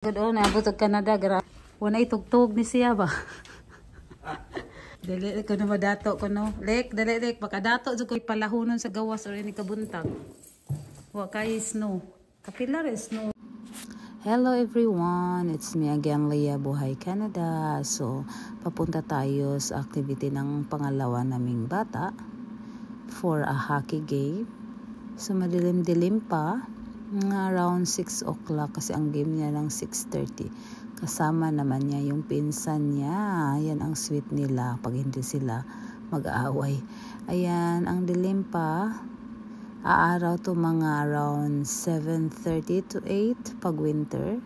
Good on, abot og Canada, gra. Wala itugtog ni siya ba? Dali ko na madato ko no. Lek, dali, makadato jud ko palahunon sa gawas or ni kabuntag. Wa kay snow. Kapila ra snow. Hello everyone, it's me again, Leah Buhay Canada. So, papunta tayo sa activity ng pangalawa naming bata for a hockey game. So, madilim-dilim pa. Around 6 o'clock kasi ang game niya ng 6:30. Kasama naman niya yung pinsan niya. Ayan ang sweet nila pag hindi sila mag-aaway. Ayan, ang dilim pa. Aaraw to mga around 7:30 to 8 pag winter.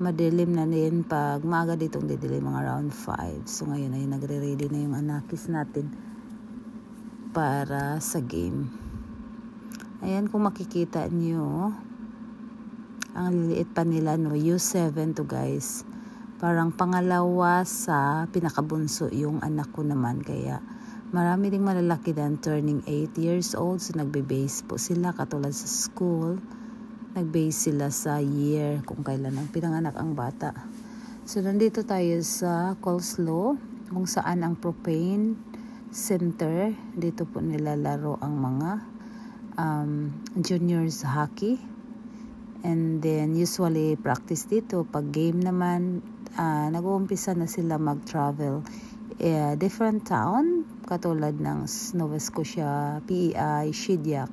Madilim na din pag maaga ditong didilim mga around 5. So ngayon ay nagre-ready na yung anakis natin para sa game. Ayan, kung makikita nyo, ang liliit pa nila, no, U7 to guys. Parang pangalawa sa pinakabunso yung anak ko naman. Kaya marami ding malalaki din turning 8 years old. So nagbe-base po sila katulad sa school. Nag-base sila sa year kung kailan ang pinanganak ang bata. So nandito tayo sa Coleslaw kung saan ang propane center. Dito po nilalaro ang mga juniors hockey. And then usually practice dito. Pag game naman, nag-uumpisa na sila mag-travel different town katulad ng Nova Scotia, PEI, Shediac,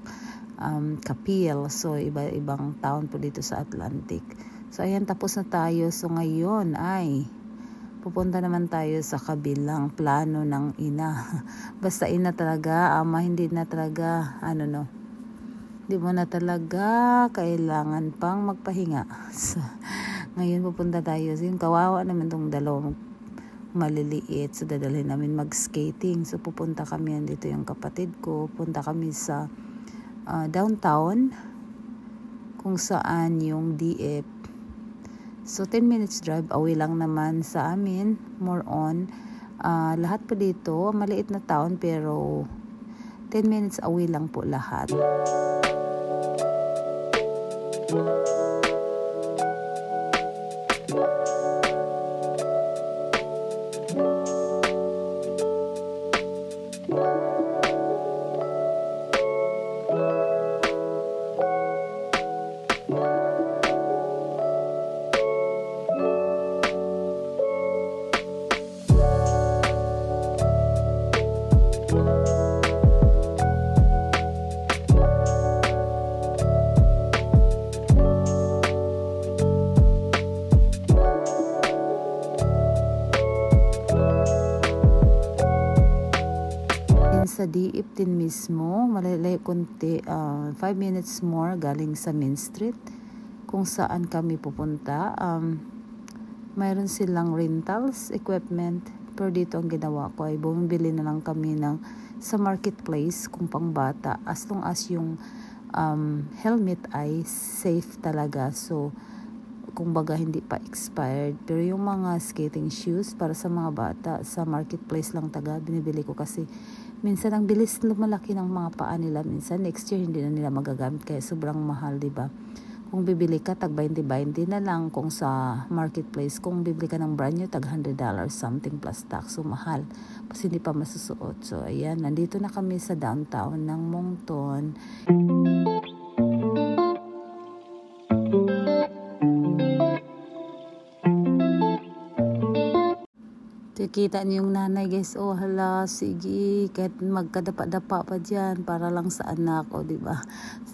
Kapil. So iba-ibang town po dito sa Atlantic. So ayan, tapos na tayo. So ngayon ay pupunta naman tayo sa kabilang plano ng ina. Basta ina talaga, ama hindi na talaga di mo na talaga kailangan pang magpahinga. So, ngayon pupunta tayo. So, yung kawawa naman tong dalawang maliliit. So, dadalhin namin mag-skating. So, pupunta kami. Andito yung kapatid ko. Punta kami sa downtown kung saan yung DF. So, 10 minutes drive away lang naman sa amin. More on. Lahat po dito, maliit na town pero 10 minutes away lang po lahat. Sa DF din mismo, malalayo konti, 5 minutes more galing sa Main Street kung saan kami pupunta. Mayroon silang rentals equipment, pero dito ang ginawa ko ay bumibili na lang kami sa marketplace kung pangbata, as long as yung helmet ay safe talaga. So kung baga hindi pa expired, pero yung mga skating shoes para sa mga bata sa marketplace lang binibili ko kasi minsan ang bilis lumalaki ng mga paa nila. Minsan next year hindi na nila magagamit kaya sobrang mahal, diba? Kung bibili ka tag 20 na lang, kung sa marketplace kung bibili ka ng brand new tag $100 something plus tax, so mahal kasi hindi pa masusuot. So ayan, nandito na kami sa downtown ng Moncton. Kita niyo yung nanay guys, oh hala, sige, kahit magkadapa-dapa pa dyan para lang sa anak, o diba?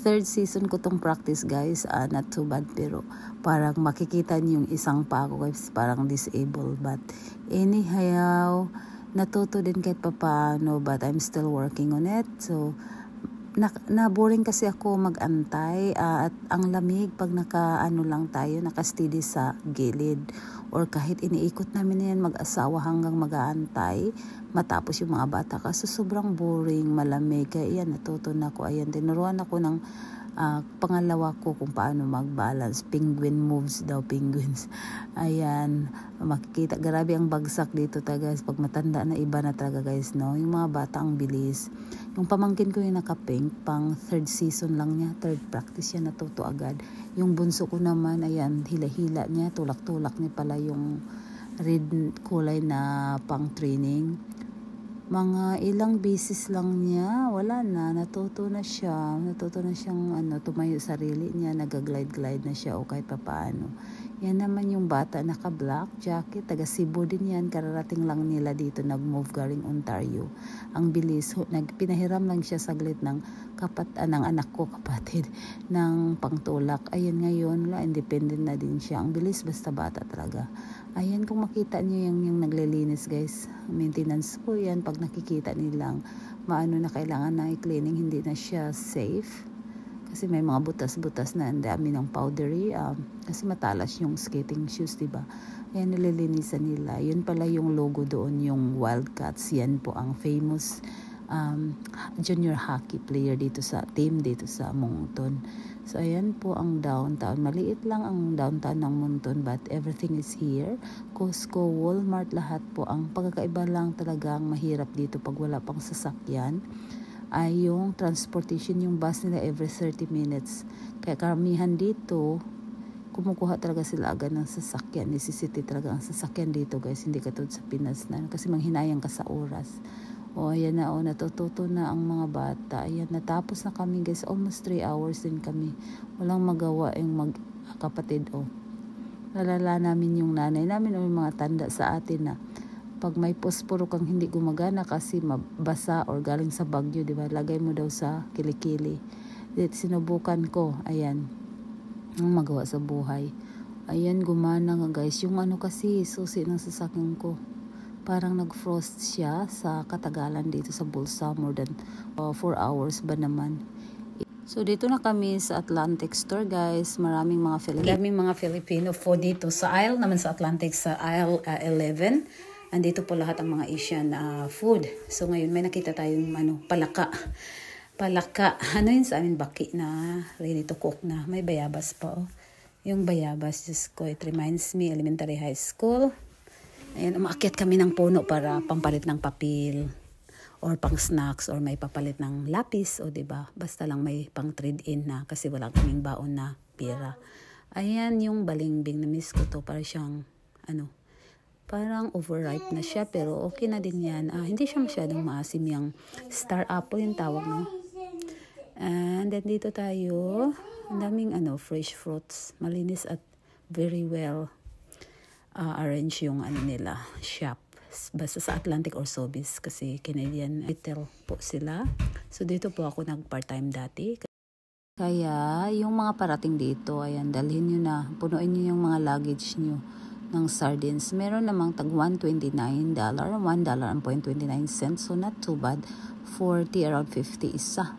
3rd season ko tong practice guys, not too bad, pero parang makikita niyo yung isang pa ako guys, parang disabled, but anyhow, natuto din kahit papaano, but I'm still working on it. So na-boring kasi ako mag-antay at ang lamig pag lang tayo, naka-steady sa gilid, or kahit iniikot namin yan mag-asawa hanggang mag-aantay matapos yung mga bata kasi sobrang boring, malamig. Kaya yan, natuto na ako. Ayan, tinuruan ako ng Pangalawa ko kung paano mag-balance. Penguin moves daw, penguins. Ayan, makikita, grabe ang bagsak dito guys. Pag matanda na, iba na talaga guys, no? Yung mga bata ang bilis. Yung pamangkin ko yung naka-pink, pang 3rd season lang niya, 3rd practice siya, natuto agad. Yung bunso ko naman, ayan, hila-hila niya, tulak-tulak niya pala yung red kulay na pang training. Mga ilang beses lang niya, wala na, natuto na siyang tumayo sarili niya, nag-glide na siya o kahit papaano. Yan naman yung bata, naka-black jacket, taga Cebu din yan, kararating lang nila dito, nag-move galing Ontario. Ang bilis, pinahiram lang siya saglit ng ng anak ko, kapatid, ng pangtulak. Ayun ngayon, independent na din siya. Ang bilis, basta bata talaga. Ayan, kung makita niyo yung naglilinis guys, maintenance po yan. Pag nakikita nilang maano na kailangan na i-cleaning, hindi na siya safe. Kasi may mga butas-butas na, ang dami ng powdery. Kasi matalas yung skating shoes, diba? Ayan, nililinisan nila. Yun pala yung logo doon, yung Wildcats. Yan po ang famous junior hockey player dito sa team dito sa Moncton. So ayan po ang downtown. Maliit lang ang downtown ng Moncton, but everything is here. Costco, Walmart, lahat po. Ang pagkakaiba lang talagang mahirap dito pag wala pang sasakyan ay yung transportation, yung bus nila every 30 minutes. Kaya karamihan dito, kumukuha talaga sila agad ng sasakyan. Necessity talaga ang sasakyan dito guys. Hindi katulad sa Pinas na. Kasi manghinayang ka sa oras. O ayan na, natututo na ang mga bata. Ayan, natapos na kami guys. Almost 3 hours din kami. Walang magawa yung kapatid. Nalala namin yung nanay namin o yung mga tanda sa atin na pag may posporo kang hindi gumagana kasi mabasa or galing sa bagyo, diba? Lagay mo daw sa kilikili. Sinubukan ko. Ayan. Ang magawa sa buhay. Ayan, gumana nga guys. Yung kasi, susi ng sasakyan ko. Parang nag-frost siya sa katagalan dito sa bulsa, more than 4 hours ba naman. So dito na kami sa Atlantic Store guys, maraming mga Filipino food dito sa aisle naman sa Atlantic, sa aisle 11. Andito po lahat ang mga Asian food. So ngayon may nakita tayong palaka. Ano yun sa amin, baki na ready to cook na. May bayabas pa Yung bayabas, just ko, it reminds me elementary high school. Ayan, umaakyat kami ng puno para pampalit ng papel or pang snacks or may papalit ng lapis diba? Basta lang may pang trade in na kasi wala kaming baon na pera. Ayan yung balimbing, na miss ko to, para siyang parang overripe na siya pero okay na din yan. Hindi siya masyadong maasim, yung star apple yung tawag, no? And then dito tayo, ang daming fresh fruits, malinis at very well arrange yung nila shop, basta sa Atlantic or Sobeys kasi Canadian retail po sila. So dito po ako nag part-time dati. Kaya yung mga parating dito, ayan, dalhin nyo na, punuin nyo yung mga luggage nyo ng sardines. Meron namang tag $1.29, $1.29, so not too bad. 40, around 50 isa.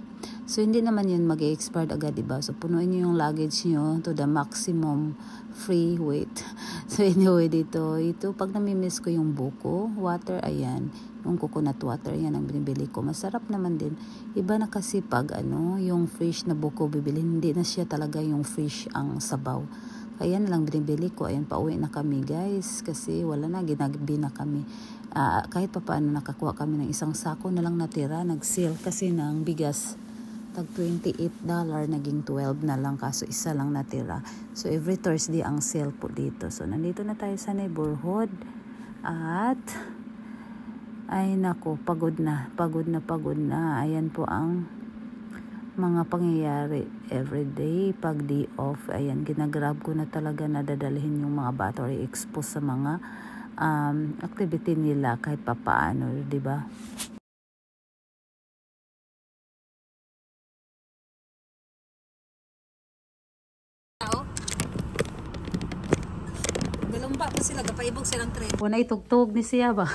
So hindi naman yun mag-expired agad, diba? So punuin nyo yung luggage nyo to the maximum free weight. So anyway, ito pag namimiss ko yung buko water, ayan, yung coconut water, yan ang binibili ko. Masarap naman din. Iba na kasi pag yung fresh na buko bibili, hindi na siya talaga yung fresh ang sabaw. Kaya na lang binibili ko. Ayan, pauwi na kami guys kasi wala na, ginagabi na kami. Kahit pa paano nakakuha kami ng isang sako na lang natira, nag-sale kasi ng bigas tag $28, naging 12 na lang, kaso isa lang natira. So every Thursday ang sale po dito. So nandito na tayo sa neighborhood at ay nako, pagod na. Ayan po ang mga pangyayari everyday pag day off. Ayan, ginagrab ko na talaga na dadalhin yung mga bata or expose sa mga activity nila kahit papaano, diba? Galumba po sila, gapaibog silang tren. Una itugtog ni siya ba?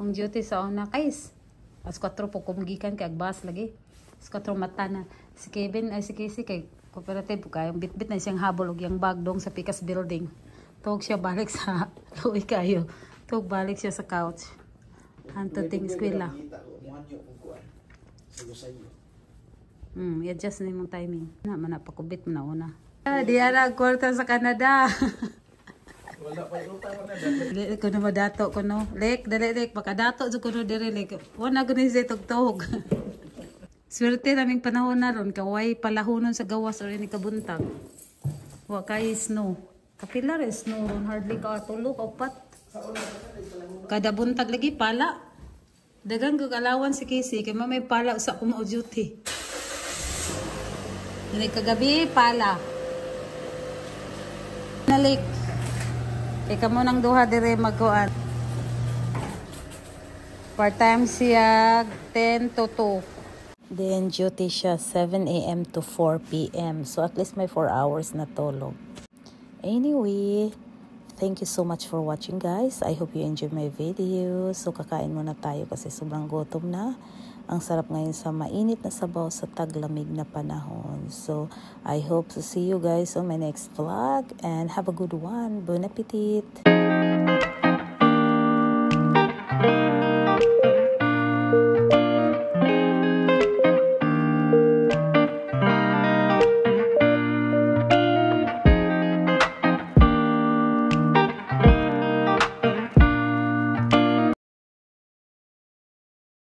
Ang duty sa una, guys. As 4 po kumugikan kay agbas lagi. As 4 mata na. Si Kevin ay si Casey kay cooperative po kayo. Bit-bit na siyang habol og yang bag dong sa Picas building. Tug siya balik sa luwi kayo. Tug balik siya sa couch. Hanto ting eskwela. I-adjust na yung timing. Manapakubit mo na una. Di ara kwarta sa Canada. Wala pa yung utang na Dili ko na madato ko no. Lek, dali lek makadato jud ko no diri lek. Wala ko ni sa tugtog. Swerte naming panahon na ron kaway palahonon sa gawas or ni kabuntag. Wa kay snow. Kapila rin snow ron hardly ka tulo ka upat. Kada buntag lagi pala. Dagang gagalawan si Casey kay may pala sa kumo duty. Dili kagabi pala. Nalik. Ika mo nang duha dire magkuan. Part-time siya 10 to 2. Then duty siya 7 a.m. to 4 p.m. So at least may 4 hours na tulog. Anyway, thank you so much for watching guys. I hope you enjoyed my video. So kakain muna tayo kasi sobrang gutom na. Ang sarap ngayon sa mainit na sabaw sa taglamig na panahon. So I hope to see you guys on my next vlog and have a good one. Bon appetit!